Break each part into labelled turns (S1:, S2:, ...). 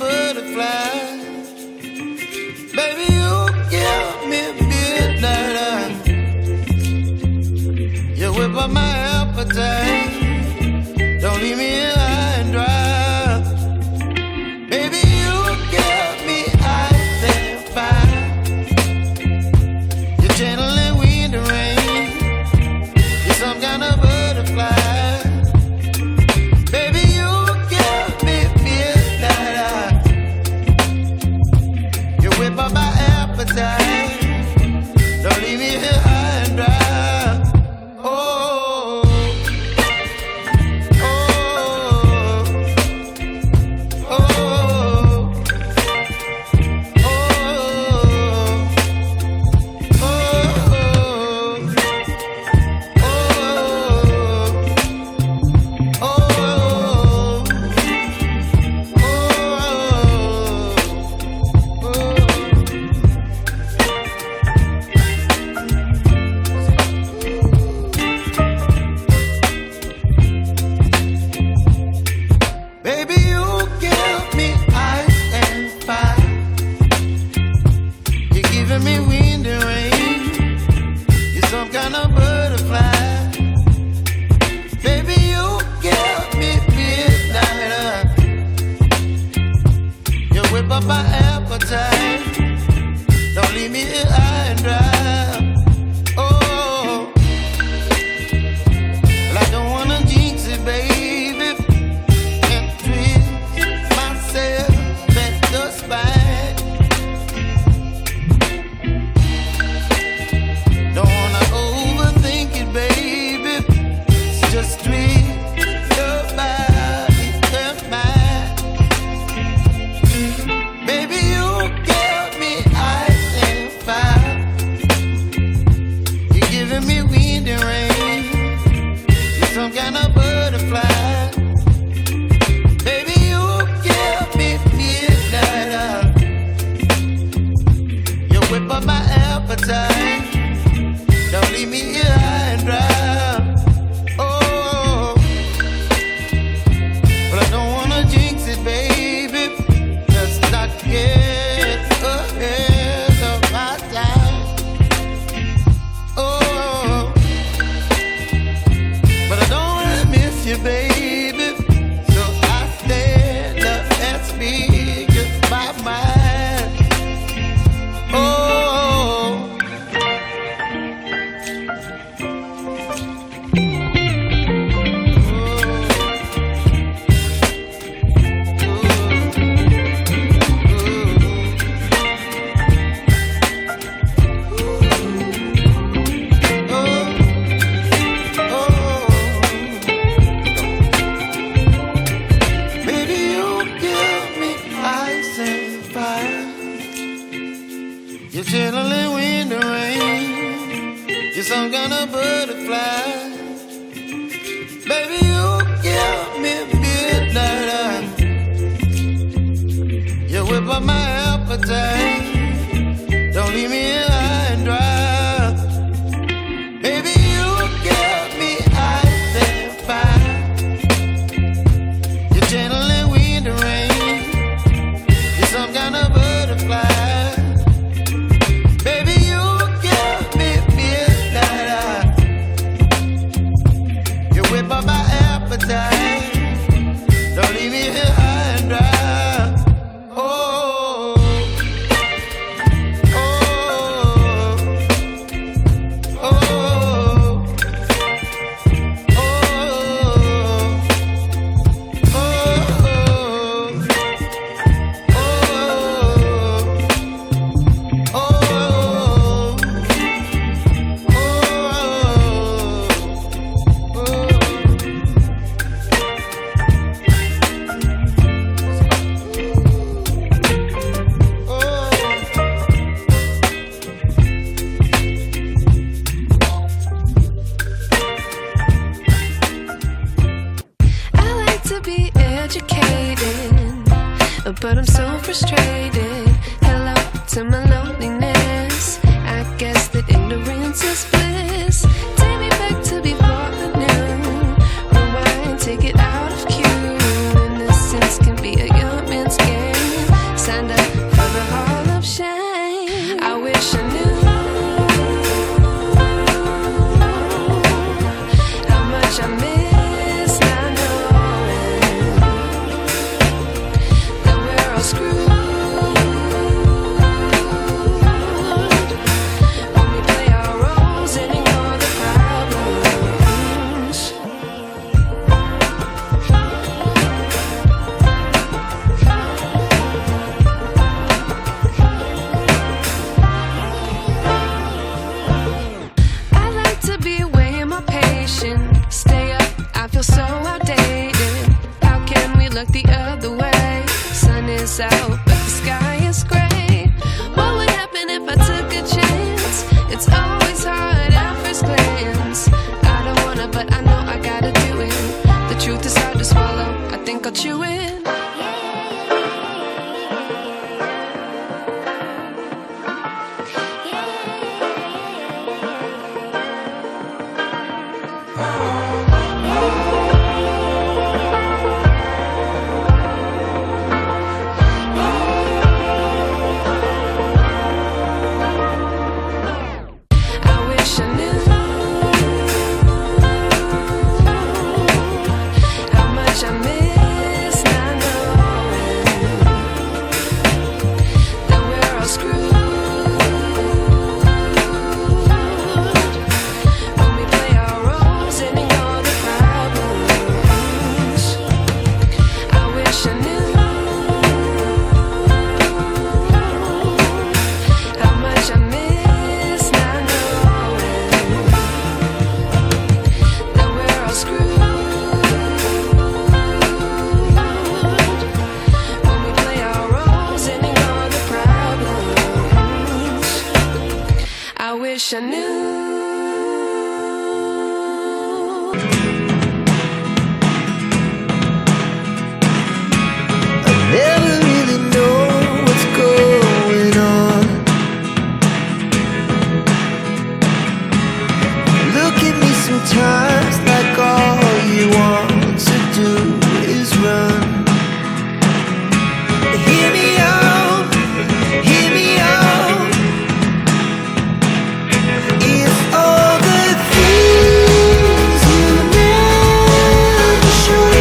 S1: butterfly. Baby, you give me midnight. You whip up my appetite. Don't leave me here high and dry. Baby, you give me ice and fire. You're channeling wind and rain. You're some kind of butterfly. Baby, you give me midnight. You whip up my appetite. Don't leave me here high and dry.
S2: Fashion.
S1: Never really know what's going on. Look at me sometimes like all you want to do is run. Hear me out, hear me out. It's all the things you never show.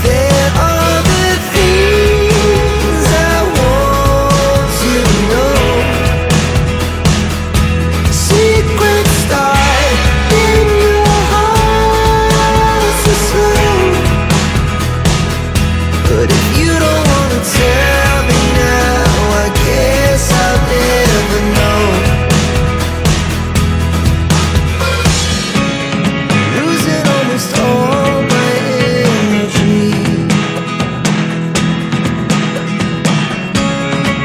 S1: There are the things I want to know. Secrets start in your heart so slow. But if you don't wanna tell me now, I guess I'll never know. Losing almost all my energy.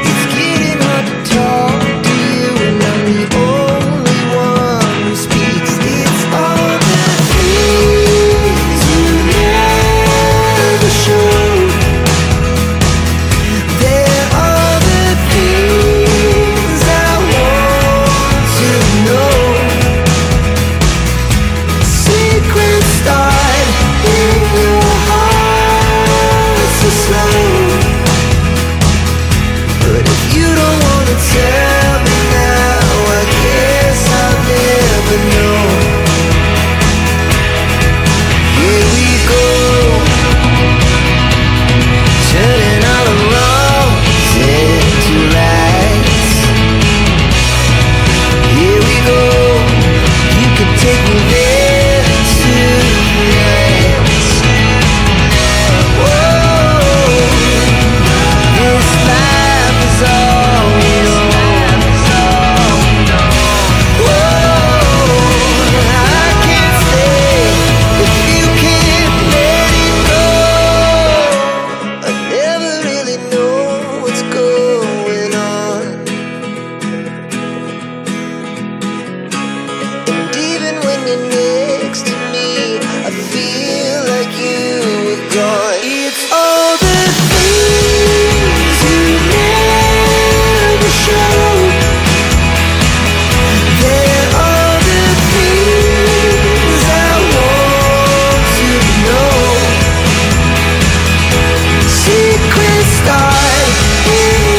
S1: It's getting hard to talk to you, and I'm the only one who speaks. It's all the things you never show. There are the things I want to know. Secrets start in your heart so slow. But if you don't wanna tell me now, I guess I'll never know. Here we go, turning all the wrongs into rights. Here we go, you can take me there tonight. Whoa, this life is all we know. Whoa, I can't stay if you can't let it go. I never really know what's going on. And even when you're next to me, I feel like you were gone. It's all the things you never show. There are the things I want to know. Secrets start in